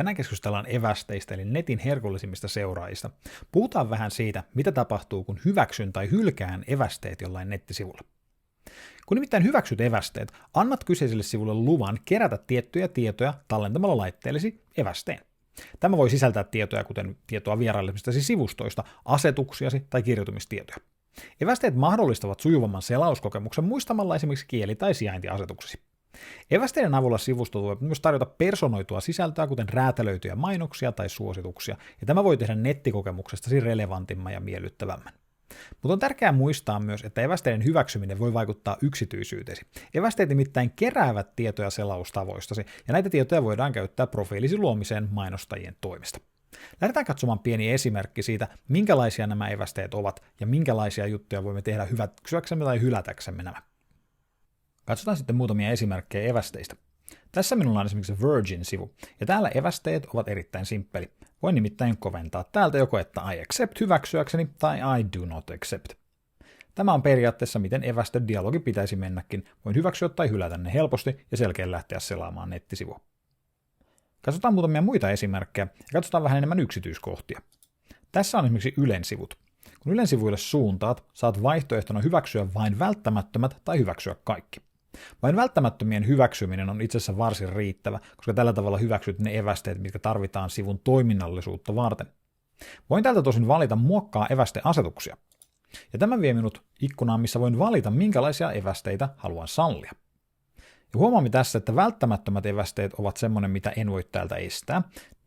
Tänään keskustellaan evästeistä eli netin herkullisimmista seuraajista. Puhutaan vähän siitä, mitä tapahtuu, kun hyväksyn tai hylkään evästeet jollain nettisivulla. Kun nimittäin hyväksyt evästeet, annat kyseiselle sivulle luvan kerätä tiettyjä tietoja tallentamalla laitteellesi evästeen. Tämä voi sisältää tietoja, kuten tietoa vierailemistasi sivustoista, asetuksiasi tai kirjoitumistietoja. Evästeet mahdollistavat sujuvamman selauskokemuksen muistamalla esimerkiksi kieli- tai sijaintiasetuksesi. Evästeiden avulla sivusto voi myös tarjota personoitua sisältöä, kuten räätälöityjä mainoksia tai suosituksia, ja tämä voi tehdä nettikokemuksestasi relevantimman ja miellyttävämmän. Mutta on tärkeää muistaa myös, että evästeiden hyväksyminen voi vaikuttaa yksityisyyteesi. Evästeet nimittäin keräävät tietoja selaustavoistasi, ja näitä tietoja voidaan käyttää profiilisi luomiseen mainostajien toimesta. Lähdetään katsomaan pieni esimerkki siitä, minkälaisia nämä evästeet ovat, ja minkälaisia juttuja voimme tehdä hyväksyäksemme tai hylätäksemme nämä. Katsotaan sitten muutamia esimerkkejä evästeistä. Tässä minulla on esimerkiksi Virgin-sivu, ja täällä evästeet ovat erittäin simppeli. Voin nimittäin koventaa täältä joko, että I accept hyväksyäkseni tai I do not accept. Tämä on periaatteessa, miten evästedialogi pitäisi mennäkin. Voin hyväksyä tai hylätä ne helposti ja selkeän lähteä selaamaan nettisivua. Katsotaan muutamia muita esimerkkejä ja katsotaan vähän enemmän yksityiskohtia. Tässä on esimerkiksi Ylen sivut. Kun Ylen sivuille suuntaat, saat vaihtoehtona hyväksyä vain välttämättömät tai hyväksyä kaikki. Vain välttämättömien hyväksyminen on itse asiassa varsin riittävä, koska tällä tavalla hyväksyt ne evästeet, mitkä tarvitaan sivun toiminnallisuutta varten. Voin täältä tosin valita muokkaa evästeasetuksia. Ja tämä vie minut ikkunaan, missä voin valita, minkälaisia evästeitä haluan sallia. Ja huomaamme tässä, että välttämättömät evästeet ovat semmoinen, mitä en voi täältä estää,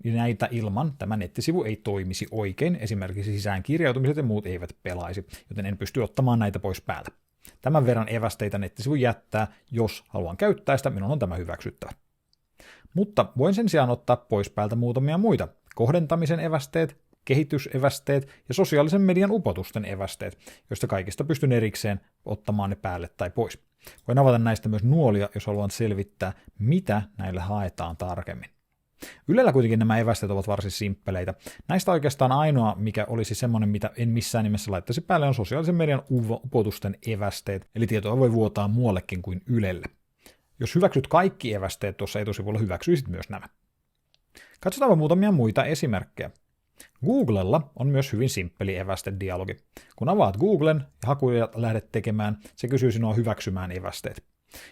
ja näitä ilman tämä nettisivu ei toimisi oikein, esimerkiksi sisäänkirjautumiset ja muut eivät pelaisi, joten en pysty ottamaan näitä pois päältä. Tämän verran evästeitä nettisivu jättää, jos haluan käyttää sitä, minun on tämä hyväksyttävä. Mutta voin sen sijaan ottaa pois päältä muutamia muita, kohdentamisen evästeet, kehitysevästeet ja sosiaalisen median upotusten evästeet, joista kaikista pystyn erikseen ottamaan ne päälle tai pois. Voin avata näistä myös nuolia, jos haluan selvittää, mitä näille haetaan tarkemmin. Ylellä kuitenkin nämä evästeet ovat varsin simppeleitä. Näistä oikeastaan ainoa, mikä olisi semmoinen, mitä en missään nimessä laittaisi päälle, on sosiaalisen median upotusten evästeet, eli tietoa voi vuotaa muuallekin kuin Ylelle. Jos hyväksyt kaikki evästeet tuossa etusivulla, hyväksyisit myös nämä. Katsotaanpa muutamia muita esimerkkejä. Googlella on myös hyvin simppeli evästedialogi. Kun avaat Googlen ja hakuja lähdet tekemään, se kysyy sinua hyväksymään evästeet.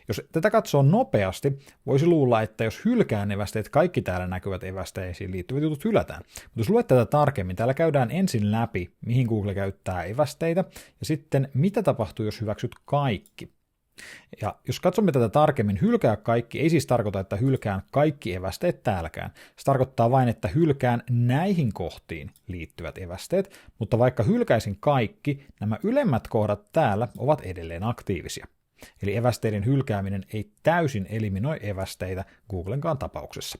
Jos tätä katsoo nopeasti, voisi luulla, että jos hylkään evästeet, kaikki täällä näkyvät evästeisiin liittyvät jutut hylätään. Mutta jos luet tätä tarkemmin, täällä käydään ensin läpi, mihin Google käyttää evästeitä, ja sitten mitä tapahtuu, jos hyväksyt kaikki. Ja jos katsomme tätä tarkemmin, hylkää kaikki ei siis tarkoita, että hylkään kaikki evästeet täälläkään. Se tarkoittaa vain, että hylkään näihin kohtiin liittyvät evästeet, mutta vaikka hylkäisin kaikki, nämä ylemmät kohdat täällä ovat edelleen aktiivisia. Eli evästeiden hylkääminen ei täysin eliminoi evästeitä Googlenkaan tapauksessa.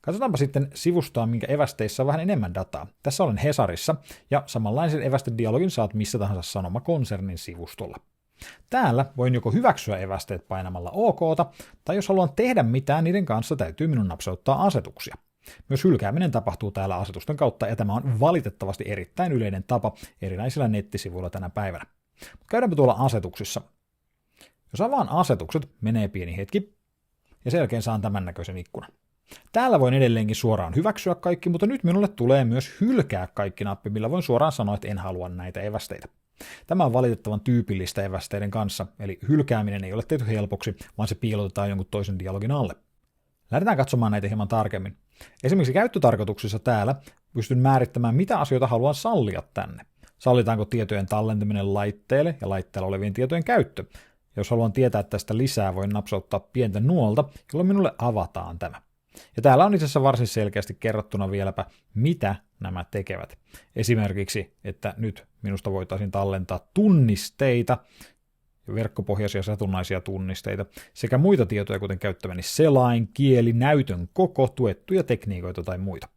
Katsotaanpa sitten sivustoa, minkä evästeissä on vähän enemmän dataa. Tässä olen Hesarissa, ja samanlaisen evästedialogin saat missä tahansa Sanoma-konsernin sivustolla. Täällä voin joko hyväksyä evästeet painamalla OK:ta, tai jos haluan tehdä mitään, niiden kanssa täytyy minun napsauttaa asetuksia. Myös hylkääminen tapahtuu täällä asetusten kautta, ja tämä on valitettavasti erittäin yleinen tapa erinäisillä nettisivuilla tänä päivänä. Käydäänpä tuolla asetuksissa. Jos avaan asetukset, menee pieni hetki, ja sen jälkeen saan tämän näköisen ikkunan. Täällä voin edelleenkin suoraan hyväksyä kaikki, mutta nyt minulle tulee myös hylkää kaikki nappi, millä voin suoraan sanoa, että en halua näitä evästeitä. Tämä on valitettavan tyypillistä evästeiden kanssa, eli hylkääminen ei ole tehty helpoksi, vaan se piilotetaan jonkun toisen dialogin alle. Lähdetään katsomaan näitä hieman tarkemmin. Esimerkiksi käyttötarkoituksissa täällä pystyn määrittämään, mitä asioita haluan sallia tänne. Sallitaanko tietojen tallentaminen laitteelle ja laitteella olevien tietojen käyttö. Jos haluan tietää tästä lisää, voin napsauttaa pientä nuolta, jolloin minulle avataan tämä. Ja täällä on itse asiassa varsin selkeästi kerrottuna vieläpä, mitä nämä tekevät. Esimerkiksi, että nyt minusta voitaisiin tallentaa tunnisteita, verkkopohjaisia satunnaisia tunnisteita, sekä muita tietoja, kuten käyttämäni selain, kieli, näytön koko, tuettuja tekniikoita tai muita.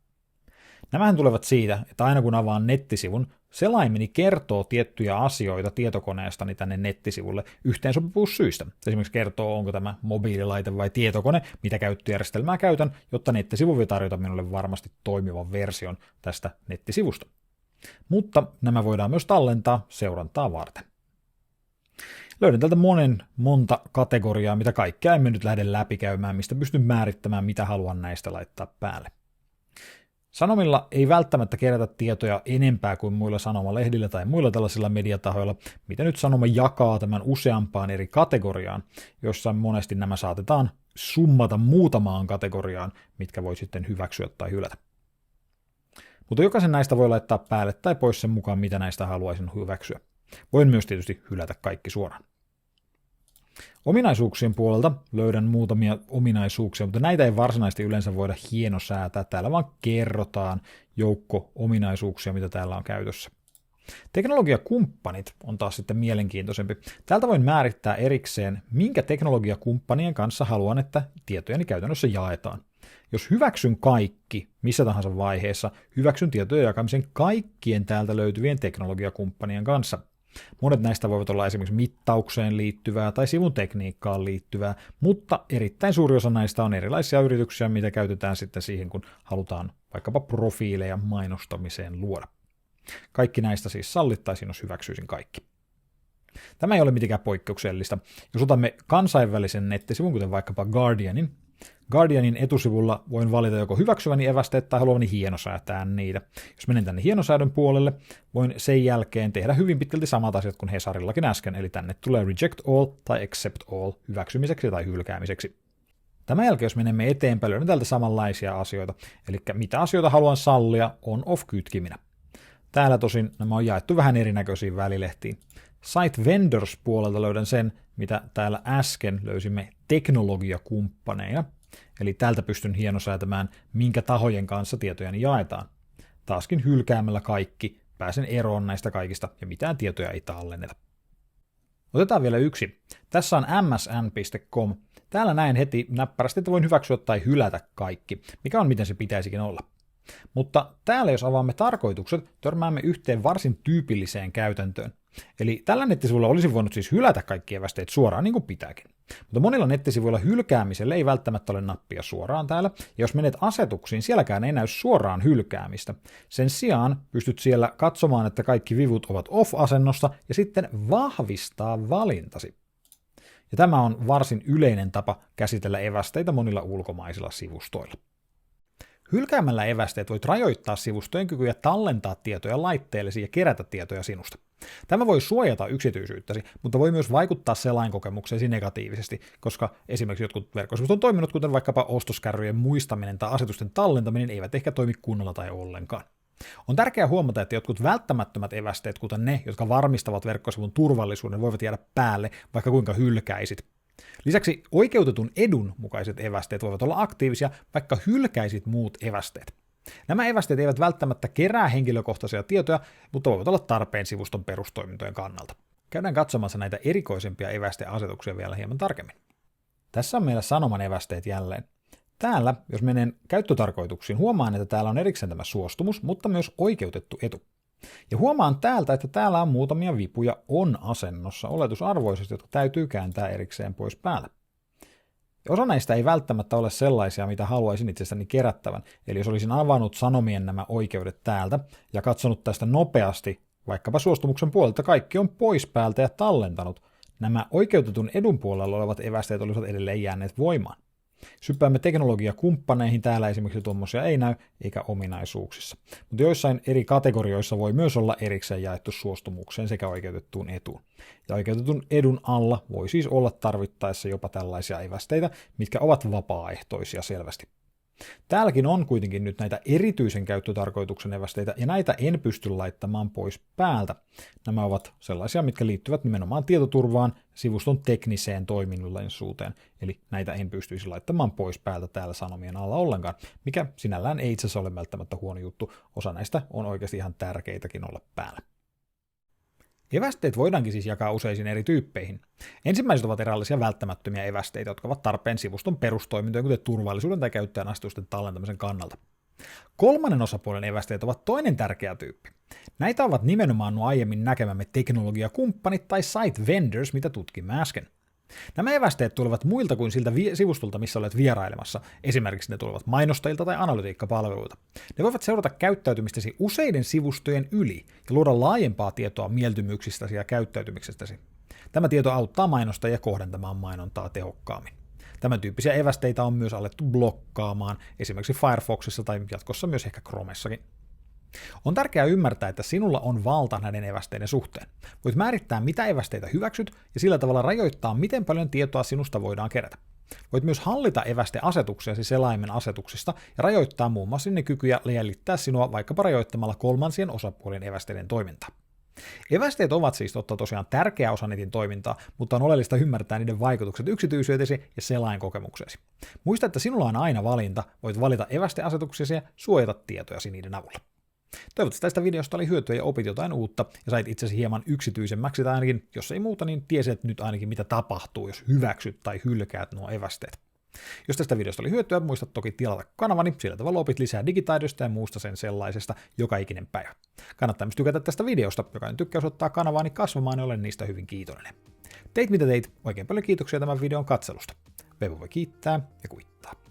Nämähän tulevat siitä, että aina kun avaan nettisivun, selaimeni kertoo tiettyjä asioita tietokoneestani tänne nettisivulle yhteensopivuussyistä. Esimerkiksi kertoo, onko tämä mobiililaite vai tietokone, mitä käyttöjärjestelmää käytän, jotta nettisivu voi tarjota minulle varmasti toimivan version tästä nettisivusta. Mutta nämä voidaan myös tallentaa seurantaa varten. Löydän täältä monta kategoriaa, mitä kaikkea emme nyt lähde läpikäymään, mistä pystyn määrittämään, mitä haluan näistä laittaa päälle. Sanomilla ei välttämättä kerätä tietoja enempää kuin muilla sanomalehdillä tai muilla tällaisilla mediatahoilla, mitä nyt Sanoma jakaa tämän useampaan eri kategoriaan, jossa monesti nämä saatetaan summata muutamaan kategoriaan, mitkä voi sitten hyväksyä tai hylätä. Mutta jokaisen näistä voi laittaa päälle tai pois sen mukaan, mitä näistä haluaisin hyväksyä. Voin myös tietysti hylätä kaikki suoraan. Ominaisuuksien puolelta löydän muutamia ominaisuuksia, mutta näitä ei varsinaisesti yleensä voida hienosäätää. Täällä vaan kerrotaan joukko ominaisuuksia, mitä täällä on käytössä. Teknologiakumppanit on taas sitten mielenkiintoisempi. Täältä voin määrittää erikseen, minkä teknologiakumppanien kanssa haluan, että tietojeni käytännössä jaetaan. Jos hyväksyn kaikki, missä tahansa vaiheessa, hyväksyn tietojen jakamisen kaikkien täältä löytyvien teknologiakumppanien kanssa. Monet näistä voivat olla esimerkiksi mittaukseen liittyvää tai sivun tekniikkaan liittyvää, mutta erittäin suuri osa näistä on erilaisia yrityksiä, mitä käytetään sitten siihen, kun halutaan vaikkapa profiileja mainostamiseen luoda. Kaikki näistä siis sallittaisiin, jos hyväksyisin kaikki. Tämä ei ole mitenkään poikkeuksellista. Jos otamme kansainvälisen nettisivun, kuten vaikkapa Guardianin etusivulla voin valita joko hyväksyväni evästeet tai haluavani hienosäätää niitä. Jos menen tänne hienosäädön puolelle, voin sen jälkeen tehdä hyvin pitkälti samat asiat kuin Hesarillakin äsken, eli tänne tulee reject all tai accept all hyväksymiseksi tai hylkäämiseksi. Tämän jälkeen, jos menemme eteenpäin, löydän täältä samanlaisia asioita, eli mitä asioita haluan sallia on-off-kytkiminä. Täällä tosin nämä on jaettu vähän erinäköisiin välilehtiin. Site Vendors puolelta löydän sen, mitä täällä äsken löysimme teknologiakumppaneina. Eli täältä pystyn hienosäätämään, minkä tahojen kanssa tietojani jaetaan. Taaskin hylkäämällä kaikki, pääsen eroon näistä kaikista ja mitään tietoja ei tallenneta. Otetaan vielä yksi. Tässä on msn.com. Täällä näen heti näppärästi, että voin hyväksyä tai hylätä kaikki, mikä on miten se pitäisikin olla. Mutta täällä jos avaamme tarkoitukset, törmäämme yhteen varsin tyypilliseen käytäntöön. Eli tällä nettisivulla olisi voinut siis hylätä kaikki evästeet suoraan niin kuin pitääkin. Mutta monilla nettisivuilla hylkäämiselle ei välttämättä ole nappia suoraan täällä, ja jos menet asetuksiin, sielläkään ei näy suoraan hylkäämistä. Sen sijaan pystyt siellä katsomaan, että kaikki vivut ovat off-asennossa, ja sitten vahvistaa valintasi. Ja tämä on varsin yleinen tapa käsitellä evästeitä monilla ulkomaisilla sivustoilla. Hylkäämällä evästeet voit rajoittaa sivustojen kykyjä tallentaa tietoja laitteellesi ja kerätä tietoja sinusta. Tämä voi suojata yksityisyyttäsi, mutta voi myös vaikuttaa selainkokemuksesi negatiivisesti, koska esimerkiksi jotkut verkkosivut on toiminut, kuten vaikkapa ostoskärryjen muistaminen tai asetusten tallentaminen, eivät ehkä toimi kunnolla tai ollenkaan. On tärkeää huomata, että jotkut välttämättömät evästeet, kuten ne, jotka varmistavat verkkosivun turvallisuuden, voivat jäädä päälle, vaikka kuinka hylkäisit. Lisäksi oikeutetun edun mukaiset evästeet voivat olla aktiivisia, vaikka hylkäisit muut evästeet. Nämä evästeet eivät välttämättä kerää henkilökohtaisia tietoja, mutta voivat olla tarpeen sivuston perustoimintojen kannalta. Käydään katsomassa näitä erikoisempia evästeasetuksia vielä hieman tarkemmin. Tässä on meillä Sanoman evästeet jälleen. Täällä, jos menen käyttötarkoituksiin, huomaan, että täällä on erikseen tämä suostumus, mutta myös oikeutettu etu. Ja huomaan täältä, että täällä on muutamia vipuja on-asennossa oletusarvoisesti, jotka täytyy kääntää erikseen pois päältä. Osa näistä ei välttämättä ole sellaisia, mitä haluaisin itsestäni kerättävän, eli jos olisin avannut Sanomien nämä oikeudet täältä ja katsonut tästä nopeasti, vaikkapa suostumuksen puolelta kaikki on pois päältä ja tallentanut, nämä oikeutetun edun puolella olevat evästeet olisivat edelleen jääneet voimaan. Syppäämme teknologiakumppaneihin, täällä esimerkiksi tuommoisia ei näy, eikä ominaisuuksissa. Mutta joissain eri kategorioissa voi myös olla erikseen jaettu suostumukseen sekä oikeutettuun etuun. Ja oikeutetun edun alla voi siis olla tarvittaessa jopa tällaisia evästeitä, mitkä ovat vapaaehtoisia selvästi. Täälläkin on kuitenkin nyt näitä erityisen käyttötarkoituksen evästeitä, ja näitä en pysty laittamaan pois päältä. Nämä ovat sellaisia, mitkä liittyvät nimenomaan tietoturvaan, sivuston tekniseen toiminnallisuuteen, eli näitä en pystyisi laittamaan pois päältä täällä Sanomien alla ollenkaan, mikä sinällään ei itse asiassa ole välttämättä huono juttu. Osa näistä on oikeasti ihan tärkeitäkin olla päällä. Evästeet voidaankin siis jakaa useisiin eri tyyppeihin. Ensimmäiset ovat erilaisia välttämättömiä evästeitä, jotka ovat tarpeen sivuston perustoimintojen, kuten turvallisuuden tai käyttäjän asetusten tallentamisen kannalta. Kolmannen osapuolen evästeet ovat toinen tärkeä tyyppi. Näitä ovat nimenomaan nuo aiemmin näkemämme teknologiakumppanit tai site vendors, mitä tutkimme äsken. Nämä evästeet tulevat muilta kuin siltä sivustolta, missä olet vierailemassa. Esimerkiksi ne tulevat mainostajilta tai analytiikkapalveluilta. Ne voivat seurata käyttäytymistäsi useiden sivustojen yli ja luoda laajempaa tietoa mieltymyksistäsi ja käyttäytymisestäsi. Tämä tieto auttaa mainostajia kohdentamaan mainontaa tehokkaammin. Tämän tyyppisiä evästeitä on myös alettu blokkaamaan, esimerkiksi Firefoxissa tai jatkossa myös ehkä Chromessakin. On tärkeää ymmärtää, että sinulla on valta näiden evästeiden suhteen. Voit määrittää, mitä evästeitä hyväksyt, ja sillä tavalla rajoittaa, miten paljon tietoa sinusta voidaan kerätä. Voit myös hallita evästeasetuksiasi selaimen asetuksista ja rajoittaa muun muassa ne kykyjä jäljittää sinua vaikkapa rajoittamalla kolmansien osapuolien evästeiden toimintaa. Evästeet ovat siis totta tosiaan tärkeä osa netin toimintaa, mutta on oleellista ymmärtää niiden vaikutukset yksityisyytesi ja selainkokemuksesi. Muista, että sinulla on aina valinta, voit valita evästeasetuksesi ja suojata tietojasi niiden avulla. Toivottavasti tästä videosta oli hyötyä ja opit jotain uutta ja sait itsesi hieman yksityisemmäksi tai ainakin, jos ei muuta, niin tiesit nyt ainakin mitä tapahtuu, jos hyväksyt tai hylkäät nuo evästeet. Jos tästä videosta oli hyötyä, muista toki tilata kanavani, sillä tavalla opit lisää digitaidosta ja muusta sen sellaisesta joka ikinen päivä. Kannattaa myös tykätä tästä videosta, jokainen tykkäys ottaa kanavaani kasvamaan ja olen niistä hyvin kiitollinen. Teit mitä teit, oikein paljon kiitoksia tämän videon katselusta. Vevo voi kiittää ja kuittaa.